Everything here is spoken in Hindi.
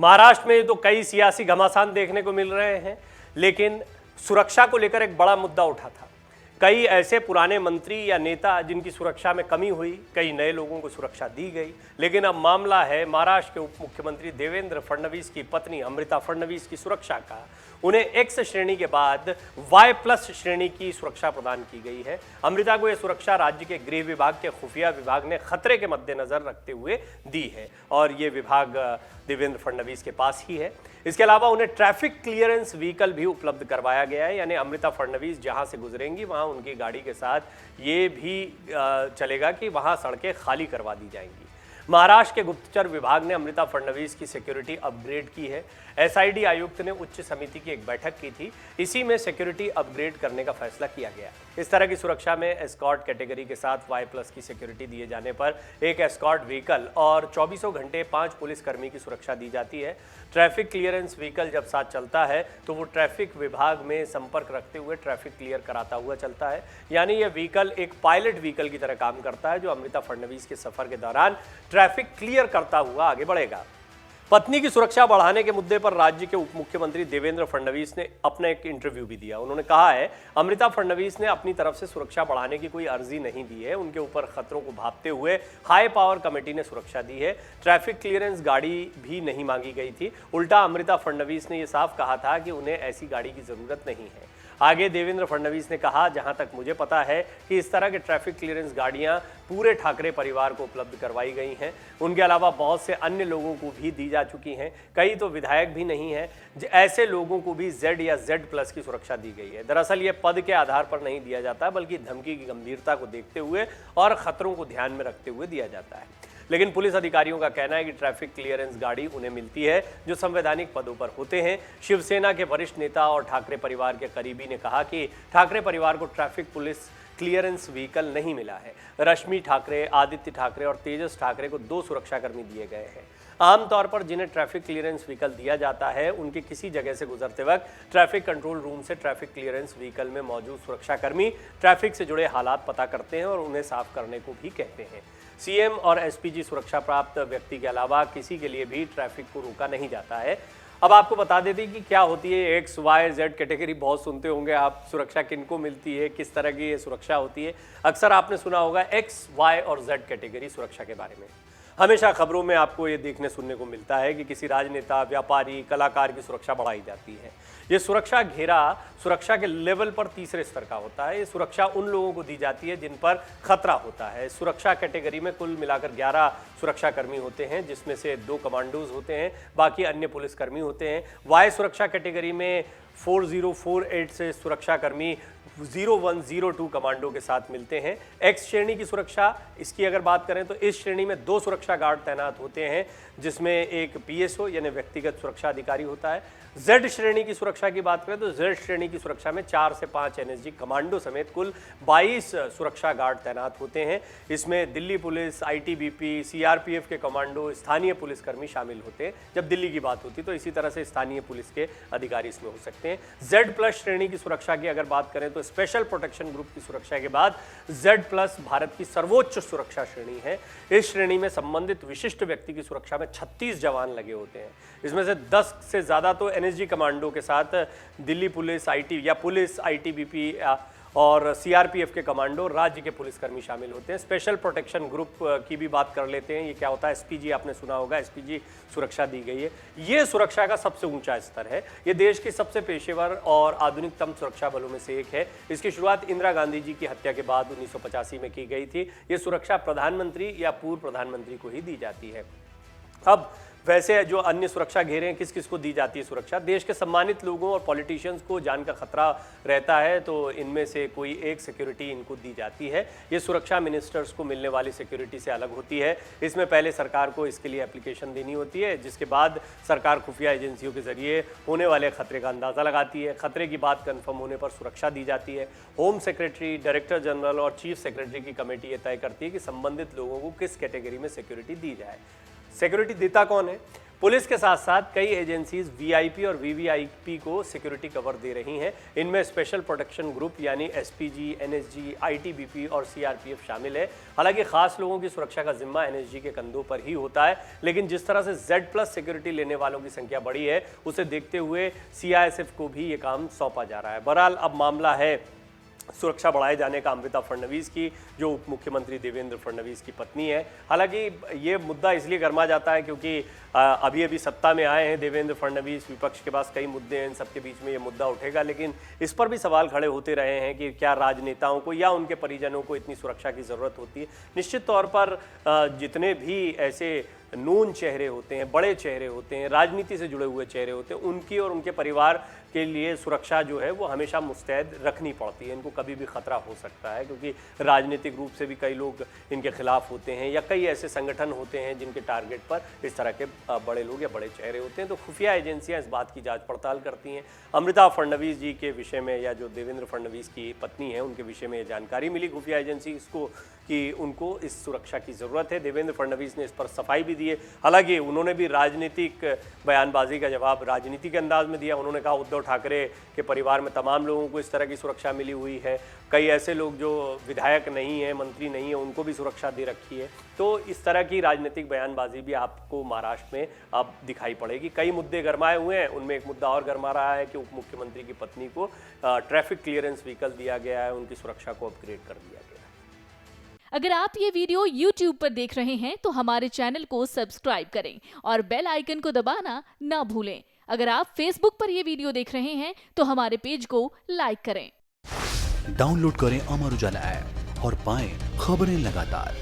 महाराष्ट्र में तो कई सियासी घमासान देखने को मिल रहे हैं, लेकिन सुरक्षा को लेकर एक बड़ा मुद्दा उठा था। कई ऐसे पुराने मंत्री या नेता जिनकी सुरक्षा में कमी हुई, कई नए लोगों को सुरक्षा दी गई। लेकिन अब मामला है महाराष्ट्र के उप मुख्यमंत्री देवेंद्र फडणवीस की पत्नी अमृता फडणवीस की सुरक्षा का। उन्हें एक्स श्रेणी के बाद Y+ श्रेणी की सुरक्षा प्रदान की गई है। अमृता को यह सुरक्षा राज्य के गृह विभाग के खुफिया विभाग ने खतरे के मद्देनजर रखते हुए दी है और ये विभाग देवेंद्र फडणवीस के पास ही है। इसके अलावा उन्हें ट्रैफिक क्लियरेंस व्हीकल भी उपलब्ध करवाया गया है, यानी अमृता फडणवीस जहां से गुजरेंगी वहां उनकी गाड़ी के साथ ये भी चलेगा कि वहां सड़कें खाली करवा दी जाएंगी। महाराष्ट्र के गुप्तचर विभाग ने अमृता फडणवीस की सिक्योरिटी अपग्रेड की है। एसआईडी आयुक्त ने उच्च समिति की एक बैठक की थी, इसी में सिक्योरिटी अपग्रेड करने का फैसला किया गया। इस तरह की सुरक्षा में एस्कॉर्ट कैटेगरी के साथ Y+ की सिक्योरिटी दिए जाने पर एक एस्कॉर्ट व्हीकल और 24 घंटे 5 पुलिसकर्मी की सुरक्षा दी जाती है। ट्रैफिक क्लियरेंस व्हीकल जब साथ चलता है तो वो ट्रैफिक विभाग में संपर्क रखते हुए ट्रैफिक क्लियर कराता हुआ चलता है, यानी यह व्हीकल एक पायलट व्हीकल की तरह काम करता है जो अमृता फडणवीस के सफर के दौरान ट्रैफिक क्लियर करता हुआ आगे बढ़ेगा। पत्नी की सुरक्षा बढ़ाने के मुद्दे पर राज्य के उप मुख्यमंत्री देवेंद्र फडणवीस ने अपना एक इंटरव्यू भी दिया। उन्होंने कहा है अमृता फडणवीस ने अपनी तरफ से सुरक्षा बढ़ाने की कोई अर्जी नहीं दी है, उनके ऊपर खतरों को भांपते हुए हाई पावर कमेटी ने सुरक्षा दी है। ट्रैफिक क्लियरेंस गाड़ी भी नहीं मांगी गई थी। उल्टा अमृता फडणवीस ने यह साफ कहा था कि उन्हें ऐसी गाड़ी की जरूरत नहीं है। आगे देवेंद्र फडणवीस ने कहा, जहां तक मुझे पता है कि इस तरह के ट्रैफिक क्लियरेंस गाड़ियां पूरे ठाकरे परिवार को उपलब्ध करवाई गई हैं। उनके अलावा बहुत से अन्य लोगों को भी दी जा चुकी हैं, कई तो विधायक भी नहीं हैं। ऐसे लोगों को भी Z या Z+ की सुरक्षा दी गई है। दरअसल ये पद के आधार पर नहीं दिया जाता, बल्कि धमकी की गंभीरता को देखते हुए और खतरों को ध्यान में रखते हुए दिया जाता है। लेकिन पुलिस अधिकारियों का कहना है कि ट्रैफिक क्लियरेंस गाड़ी उन्हें मिलती है जो संवैधानिक पदों पर होते हैं। शिवसेना के वरिष्ठ नेता और ठाकरे परिवार के करीबी ने कहा कि ठाकरे परिवार को ट्रैफिक पुलिस क्लियरेंस व्हीकल नहीं मिला है। रश्मि ठाकरे, आदित्य ठाकरे और तेजस ठाकरे को 2 सुरक्षाकर्मी दिए गए हैं। आमतौर पर जिन्हें ट्रैफिक क्लियरेंस व्हीकल दिया जाता है उनके किसी जगह से गुजरते वक्त ट्रैफिक कंट्रोल रूम से ट्रैफिक क्लियरेंस व्हीकल में मौजूद सुरक्षाकर्मी ट्रैफिक से जुड़े हालात पता करते हैं और उन्हें साफ करने को भी कहते हैं। सीएम और एसपीजी सुरक्षा प्राप्त व्यक्ति के अलावा किसी के लिए भी ट्रैफिक को रोका नहीं जाता है। अब आपको बता देते कि क्या होती है X, Y, Z कैटेगरी। बहुत सुनते होंगे आप, सुरक्षा किनको मिलती है, किस तरह की ये सुरक्षा होती है। अक्सर आपने सुना होगा X, Y और Z कैटेगरी सुरक्षा के बारे में। हमेशा खबरों में आपको ये देखने सुनने को मिलता है कि किसी राजनेता, व्यापारी, कलाकार की सुरक्षा बढ़ाई जाती है। ये सुरक्षा घेरा सुरक्षा के लेवल पर तीसरे स्तर का होता है। ये सुरक्षा उन लोगों को दी जाती है जिन पर खतरा होता है। सुरक्षा कैटेगरी में कुल मिलाकर 11 सुरक्षाकर्मी होते हैं, जिसमें से 2 कमांडोज होते हैं, बाकी अन्य पुलिसकर्मी होते हैं। Y सुरक्षा कैटेगरी में 4048 से सुरक्षाकर्मी 0102 कमांडो के साथ मिलते हैं। X श्रेणी की सुरक्षा, इसकी अगर बात करें तो इस श्रेणी में 2 सुरक्षा गार्ड तैनात होते हैं, जिसमें एक PSO यानी व्यक्तिगत सुरक्षा अधिकारी होता है। Z श्रेणी की सुरक्षा की बात करें तो Z श्रेणी की सुरक्षा में 4 से 5 NSG कमांडो समेत कुल 22 सुरक्षा गार्ड तैनात होते हैं। इसमें दिल्ली पुलिस, ITBP, CRPF के कमांडो, स्थानीय पुलिसकर्मी शामिल होते हैं। जब दिल्ली की बात होती है तो इसी तरह से स्थानीय पुलिस के अधिकारी इसमें हो सकते हैं। Z+ श्रेणी की सुरक्षा की अगर बात करें तो स्पेशल प्रोटेक्शन ग्रुप की सुरक्षा के बाद Z+ भारत की सर्वोच्च सुरक्षा श्रेणी है। इस श्रेणी में संबंधित विशिष्ट व्यक्ति की सुरक्षा में 36 जवान लगे होते हैं। इसमें से 10 से ज्यादा तो NSG कमांडो के साथ दिल्ली पुलिस, पुलिस, ITBP और CRPF के कमांडो, राज्य के पुलिसकर्मी शामिल होते हैं। स्पेशल प्रोटेक्शन ग्रुप की भी बात कर लेते हैं। ये क्या होता है? SPG आपने सुना होगा, SPG सुरक्षा दी गई है। ये सुरक्षा का सबसे ऊंचा स्तर है। ये देश के सबसे पेशेवर और आधुनिकतम सुरक्षा बलों में से एक है। इसकी शुरुआत इंदिरा गांधी जी की हत्या के बाद 1985 में की गई थी। ये सुरक्षा प्रधानमंत्री या पूर्व प्रधानमंत्री को ही दी जाती है। अब वैसे जो अन्य सुरक्षा घेरे हैं, किस किस को दी जाती है सुरक्षा? देश के सम्मानित लोगों और पॉलिटिशियंस को जान का खतरा रहता है तो इनमें से कोई एक सिक्योरिटी इनको दी जाती है। ये सुरक्षा मिनिस्टर्स को मिलने वाली सिक्योरिटी से अलग होती है। इसमें पहले सरकार को इसके लिए एप्लीकेशन देनी होती है, जिसके बाद सरकार खुफिया एजेंसियों के जरिए होने वाले खतरे का अंदाज़ा लगाती है। खतरे की बात कन्फर्म होने पर सुरक्षा दी जाती है। होम सेक्रेटरी, डायरेक्टर जनरल और चीफ सेक्रेटरी की कमेटी ये तय करती है कि संबंधित लोगों को किस कैटेगरी में सिक्योरिटी दी जाए। सिक्योरिटी देता कौन है? पुलिस के साथ साथ कई एजेंसीज वीआईपी और वीवीआईपी को सिक्योरिटी कवर दे रही हैं। इनमें स्पेशल प्रोटेक्शन ग्रुप यानी एसपीजी, एनएसजी, आईटीबीपी और सीआरपीएफ शामिल है। हालांकि खास लोगों की सुरक्षा का जिम्मा एनएसजी के कंधों पर ही होता है, लेकिन जिस तरह से Z+ सिक्योरिटी लेने वालों की संख्या बढ़ी है, उसे देखते हुए सीआईएसएफ को भी ये काम सौंपा जा रहा है। बहरहाल अब मामला है सुरक्षा बढ़ाए जाने का अमृता फडणवीस की, जो उप मुख्यमंत्री देवेंद्र फडणवीस की पत्नी है। हालांकि ये मुद्दा इसलिए गर्मा जाता है क्योंकि अभी अभी सत्ता में आए हैं देवेंद्र फडणवीस, विपक्ष के पास कई मुद्दे हैं, इन सबके बीच में ये मुद्दा उठेगा। लेकिन इस पर भी सवाल खड़े होते रहे हैं कि क्या राजनेताओं को या उनके परिजनों को इतनी सुरक्षा की ज़रूरत होती है। निश्चित तौर पर जितने भी ऐसे नून चेहरे होते हैं, बड़े चेहरे होते हैं, राजनीति से जुड़े हुए चेहरे होते हैं, उनकी और उनके परिवार के लिए सुरक्षा जो है वो हमेशा मुस्तैद रखनी पड़ती है। इनको कभी भी खतरा हो सकता है क्योंकि राजनीतिक रूप से भी कई लोग इनके खिलाफ होते हैं या कई ऐसे संगठन होते हैं जिनके टारगेट पर इस तरह के बड़े लोग या बड़े चेहरे होते हैं। तो खुफिया एजेंसियां इस बात की जांच पड़ताल करती हैं। अमृता फडणवीस जी के विषय में या जो देवेंद्र फडणवीस की पत्नी है उनके विषय में ये जानकारी मिली खुफिया एजेंसी इसको कि उनको इस सुरक्षा की ज़रूरत है। देवेंद्र फडणवीस ने इस पर सफाई भी दी है। हालांकि उन्होंने भी राजनीतिक बयानबाजी का जवाब राजनीति के अंदाज में दिया। उन्होंने कहा उद्धव ठाकरे के परिवार में तमाम लोगों को इस तरह की सुरक्षा मिली हुई है, कई ऐसे लोग जो विधायक नहीं है, मंत्री नहीं है, उनको भी सुरक्षा दे रखी है। तो इस तरह की राजनीतिक बयानबाजी भी आपको महाराष्ट्र में अब दिखाई पड़ेगी। कई मुद्दे गरमाए हुए हैं, उनमें एक मुद्दा और गरमा रहा है कि उप मुख्यमंत्री की पत्नी को ट्रैफिक क्लियरेंस व्हीकल दिया गया है, उनकी सुरक्षा को अपग्रेड कर दिया गया है। अगर आप ये वीडियो YouTube पर देख रहे हैं तो हमारे चैनल को सब्सक्राइब करें और बेल आइकन को दबाना ना भूलें। अगर आप Facebook पर ये वीडियो देख रहे हैं तो हमारे पेज को लाइक करें। डाउनलोड करें अमर उजाला ऐप और पाएं खबरें लगातार।